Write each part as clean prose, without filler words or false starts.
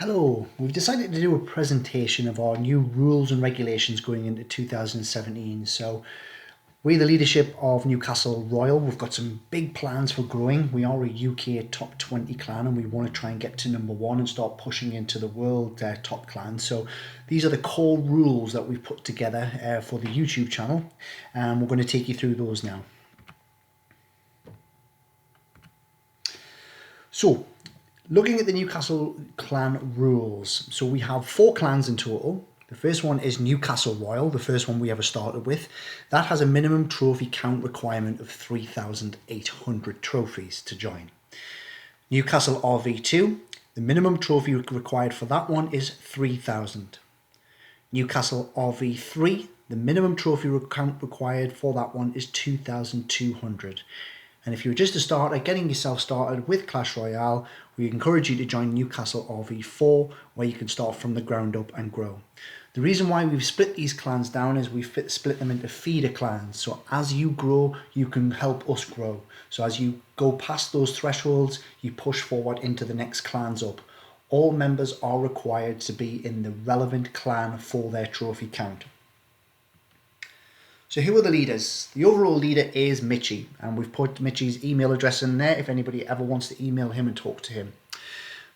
Hello, we've decided to do a presentation of our new rules and regulations going into 2017. So we, the leadership of Newcastle Royal, we've got some big plans for growing. We are a UK top 20 clan and we want to try and get to number one and start pushing into the world top clan. So these are the core rules that we've put together for the YouTube channel, and we're going to take you through those now. So, looking at the Newcastle clan rules, so we have 4 clans in total. The first one is Newcastle Royal, the first one we ever started with. That has a minimum trophy count requirement of 3,800 trophies to join. Newcastle RV2, the minimum trophy required for that one is 3,000. Newcastle RV3, the minimum trophy count required for that one is 2,200. And if you're just a starter, getting yourself started with Clash Royale, we encourage you to join Newcastle RV4, where you can start from the ground up and grow. The reason why we've split these clans down is we've split them into feeder clans. So as you grow, you can help us grow. So as you go past those thresholds, you push forward into the next clans up. All members are required to be in the relevant clan for their trophy count. So who are the leaders? The overall leader is Mitchie, and we've put Mitchie's email address in there if anybody ever wants to email him and talk to him.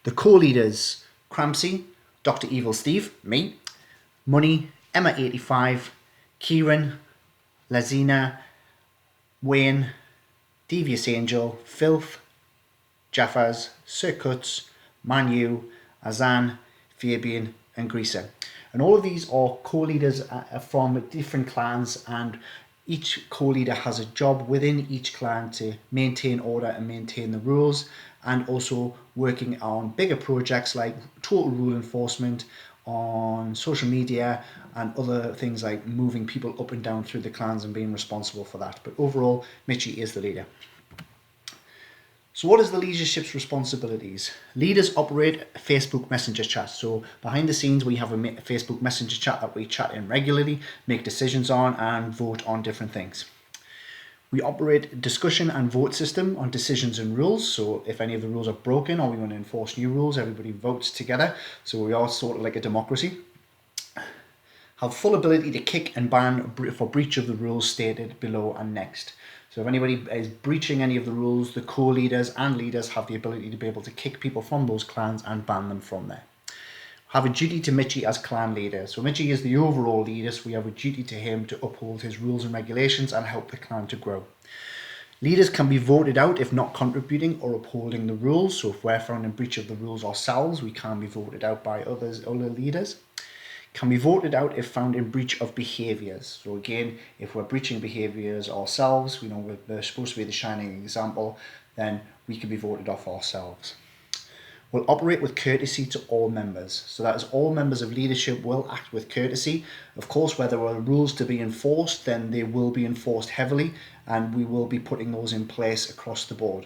The co-leaders, Crampsey, Dr. Evil Steve, me, Money, Emma85, Kieran, Lazina, Wayne, Devious Angel, Filth, Jaffaz, Sir Cuts, Manu, Azan, Fabian and Greaser. And all of these are co-leaders from different clans, and each co-leader has a job within each clan to maintain order and maintain the rules, and also working on bigger projects like total rule enforcement, on social media and other things like moving people up and down through the clans and being responsible for that. But overall, Mitchie is the leader. So what is the leadership's responsibilities? Leaders operate a Facebook Messenger chat. So behind the scenes, we have a Facebook Messenger chat that we chat in regularly, make decisions on and vote on different things. We operate a discussion and vote system on decisions and rules. So if any of the rules are broken or we want to enforce new rules, everybody votes together. So we are sort of like a democracy. Have full ability to kick and ban for breach of the rules stated below and next. So if anybody is breaching any of the rules, the co-leaders and leaders have the ability to be able to kick people from those clans and ban them from there. Have a duty to Mitchie as clan leader. So Mitchie is the overall leader, so we have a duty to him to uphold his rules and regulations and help the clan to grow. Leaders can be voted out if not contributing or upholding the rules. So if we're found in breach of the rules ourselves, we can be voted out by other leaders. Can be voted out if found in breach of behaviours. So again, if we're breaching behaviours ourselves, we know we're supposed to be the shining example, then we can be voted off ourselves. We'll operate with courtesy to all members. So that is, all members of leadership will act with courtesy. Of course, where there are rules to be enforced, then they will be enforced heavily, and we will be putting those in place across the board.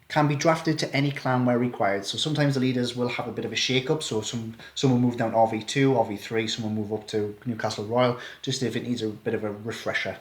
Can be drafted to any clan where required. So sometimes the leaders will have a bit of a shake-up. So some will move down RV2, RV3, some will move up to Newcastle Royal, just if it needs a bit of a refresher.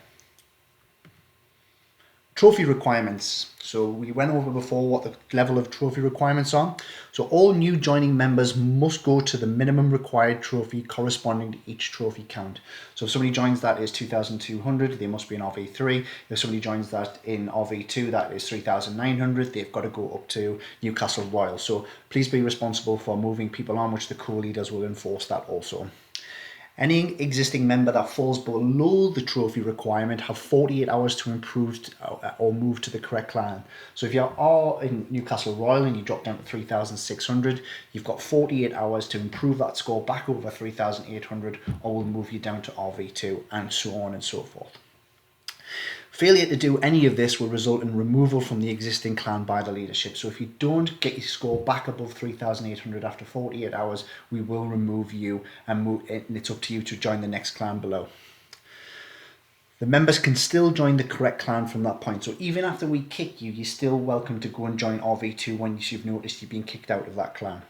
Trophy requirements. So we went over before what the level of trophy requirements are. So all new joining members must go to the minimum required trophy corresponding to each trophy count. So if somebody joins that is 2,200, they must be in RV3. If somebody joins that in RV2, that is 3,900, they've got to go up to Newcastle Royal. So please be responsible for moving people on, which the co-leaders will enforce that also. Any existing member that falls below the trophy requirement have 48 hours to improve or move to the correct clan. So if you are in Newcastle Royal and you drop down to 3,600, you've got 48 hours to improve that score back over 3,800, or we'll move you down to RV2, and so on and so forth. Failure to do any of this will result in removal from the existing clan by the leadership. So if you don't get your score back above 3,800 after 48 hours, we will remove you, and it's up to you to join the next clan below. The members can still join the correct clan from that point. So even after we kick you, you're still welcome to go and join RV2 once you've noticed you've been kicked out of that clan.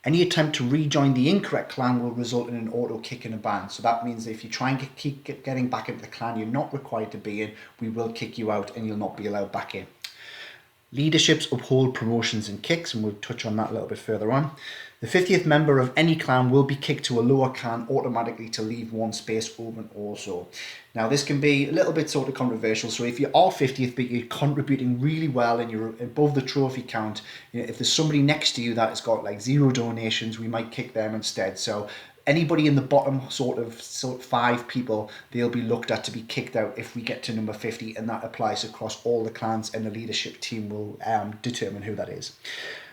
Any attempt to rejoin the incorrect clan will result in an auto kick and a ban. So that means that if you try and keep getting back into the clan you're not required to be in, we will kick you out and you'll not be allowed back in. Leaderships uphold promotions and kicks, and we'll touch on that a little bit further on. The 50th member of any clan will be kicked to a lower clan automatically to leave one space open also. Now this can be a little bit sort of controversial, so if you are 50th but you're contributing really well and you're above the trophy count, if there's somebody next to you that has got like 0 donations, we might kick them instead. So anybody in the bottom sort of 5 people, they'll be looked at to be kicked out if we get to number 50, and that applies across all the clans, and the leadership team will determine who that is.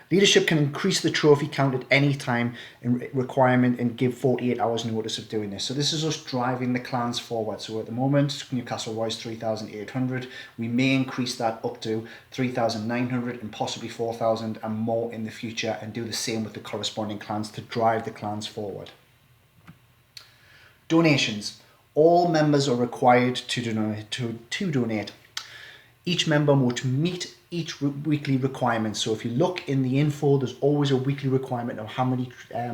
Leadership can increase the trophy count at any time in requirement and give 48 hours notice of doing this. So this is us driving the clans forward. So at the moment, Newcastle Royal is 3,800. We may increase that up to 3,900 and possibly 4,000 and more in the future, and do the same with the corresponding clans to drive the clans forward. Donations. All members are required to donate. Each member must meet each weekly requirement. So if you look in the info, there's always a weekly requirement of how many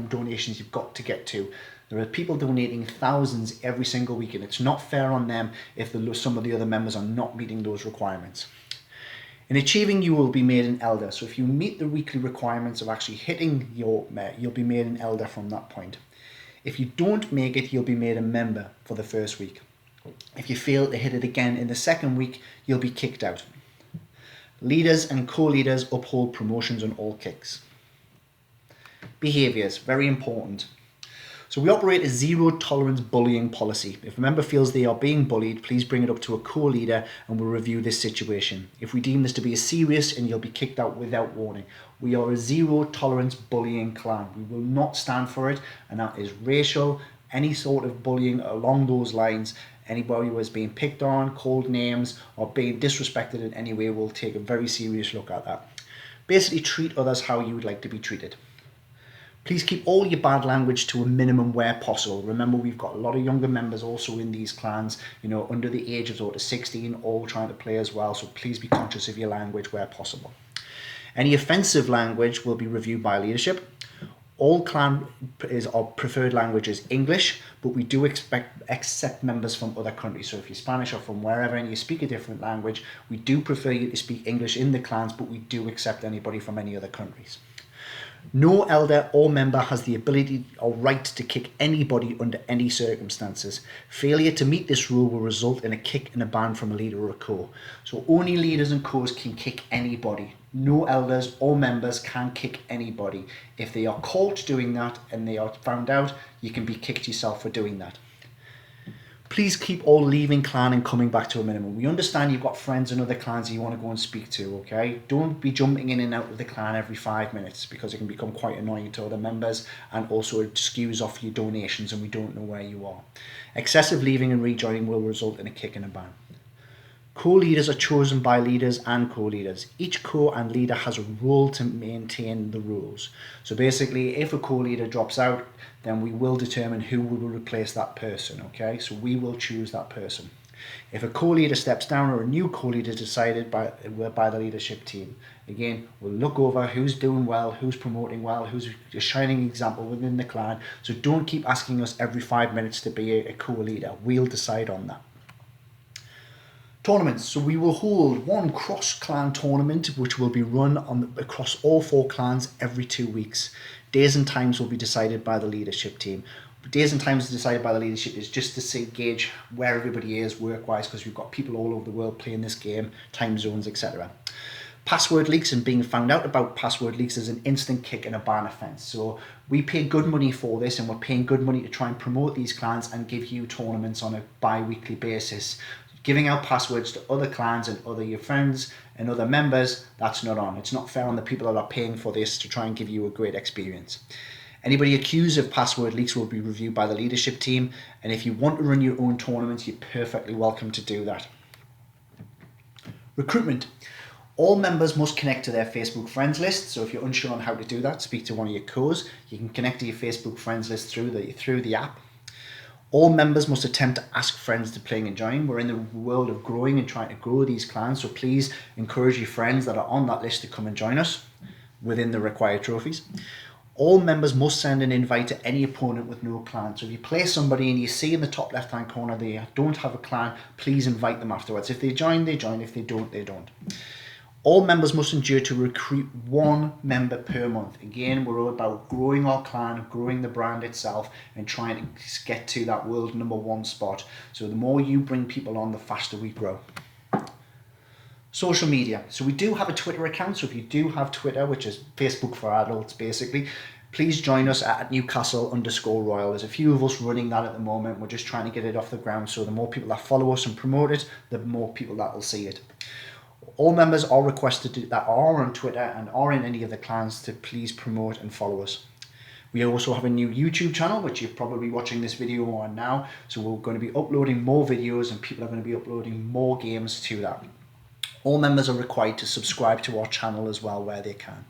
donations you've got to get to. There are people donating thousands every single week, and it's not fair on them if some of the other members are not meeting those requirements. In achieving, you will be made an elder. So if you meet the weekly requirements of actually hitting you'll be made an elder from that point. If you don't make it, you'll be made a member for the first week. If you fail to hit it again in the second week, you'll be kicked out. Leaders and co-leaders uphold promotions on all kicks. Behaviours, very important. So we operate a zero tolerance bullying policy. If a member feels they are being bullied, please bring it up to a co-leader and we'll review this situation. If we deem this to be serious, and you'll be kicked out without warning. We are a zero tolerance bullying clan. We will not stand for it, and that is racial, any sort of bullying along those lines. Anybody who is being picked on, called names, or being disrespected in any way, will take a very serious look at that. Basically, treat others how you would like to be treated. Please keep all your bad language to a minimum where possible. Remember, we've got a lot of younger members also in these clans, under the age of sort of 16, all trying to play as well. So please be conscious of your language where possible. Any offensive language will be reviewed by leadership. All clan our preferred language is English, but we do accept members from other countries. So if you're Spanish or from wherever and you speak a different language, we do prefer you to speak English in the clans, but we do accept anybody from any other countries. No elder or member has the ability or right to kick anybody under any circumstances. Failure to meet this rule will result in a kick and a ban from a leader or a co. So only leaders and co's can kick anybody. No elders or members can kick anybody. If they are caught doing that and they are found out, you can be kicked yourself for doing that. Please keep all leaving clan and coming back to a minimum. We understand you've got friends in other clans you want to go and speak to, okay? Don't be jumping in and out of the clan every 5 minutes, because it can become quite annoying to other members, and also it skews off your donations and we don't know where you are. Excessive leaving and rejoining will result in a kick and a ban. Co-leaders are chosen by leaders and co-leaders. Each co and leader has a role to maintain the rules. So basically, if a co-leader drops out, then we will determine who will replace that person, okay? So we will choose that person. If a co-leader steps down or a new co-leader is decided by the leadership team, again, we'll look over who's doing well, who's promoting well, who's a shining example within the clan. So don't keep asking us every 5 minutes to be a co-leader. We'll decide on that. Tournaments. So we will hold one cross-clan tournament, which will be run across all 4 clans every 2 weeks. Days and times will be decided by the leadership team. Days and times decided by the leadership is just to gauge where everybody is work-wise, because we've got people all over the world playing this game, time zones, etc. Password leaks and being found out about password leaks is an instant kick and a ban offence. So we pay good money for this, and we're paying good money to try and promote these clans and give you tournaments on a bi-weekly basis. Giving out passwords to other clans and your friends and other members, that's not on. It's not fair on the people that are paying for this to try and give you a great experience. Anybody accused of password leaks will be reviewed by the leadership team, and if you want to run your own tournaments, you're perfectly welcome to do that. Recruitment. All members must connect to their Facebook friends list. So if you're unsure on how to do that, speak to one of your co's. You can connect to your Facebook friends list through the app. All members must attempt to ask friends to play and join. We're in the world of growing and trying to grow these clans, so please encourage your friends that are on that list to come and join us within the required trophies. All members must send an invite to any opponent with no clan. So if you play somebody and you see in the top left hand corner they don't have a clan, please invite them afterwards. If they join, they join. If they don't, they don't. All members must endure to recruit 1 member per month. Again, we're all about growing our clan, growing the brand itself, and trying to get to that world #1 spot. So the more you bring people on, the faster we grow. Social media. So we do have a Twitter account. So if you do have Twitter, which is Facebook for adults basically, please join us at Newcastle_Royal. There's a few of us running that at the moment. We're just trying to get it off the ground. So the more people that follow us and promote it, the more people that will see it. All members are requested that are on Twitter and are in any of the clans to please promote and follow us. We also have a new YouTube channel, which you're probably watching this video on now. So we're going to be uploading more videos and people are going to be uploading more games to that. All members are required to subscribe to our channel as well where they can.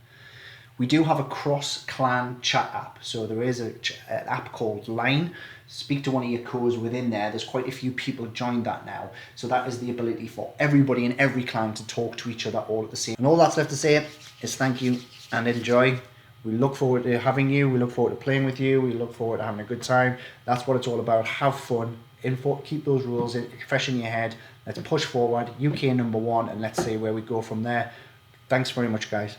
We do have a cross-clan chat app. So there is an app called Line. Speak to one of your co's within there. There's quite a few people joined that now. So that is the ability for everybody in every clan to talk to each other all at the same. And all that's left to say is thank you and enjoy. We look forward to having you. We look forward to playing with you. We look forward to having a good time. That's what it's all about. Have fun. Keep those rules fresh in your head. Let's push forward. UK #1 and let's see where we go from there. Thanks very much, guys.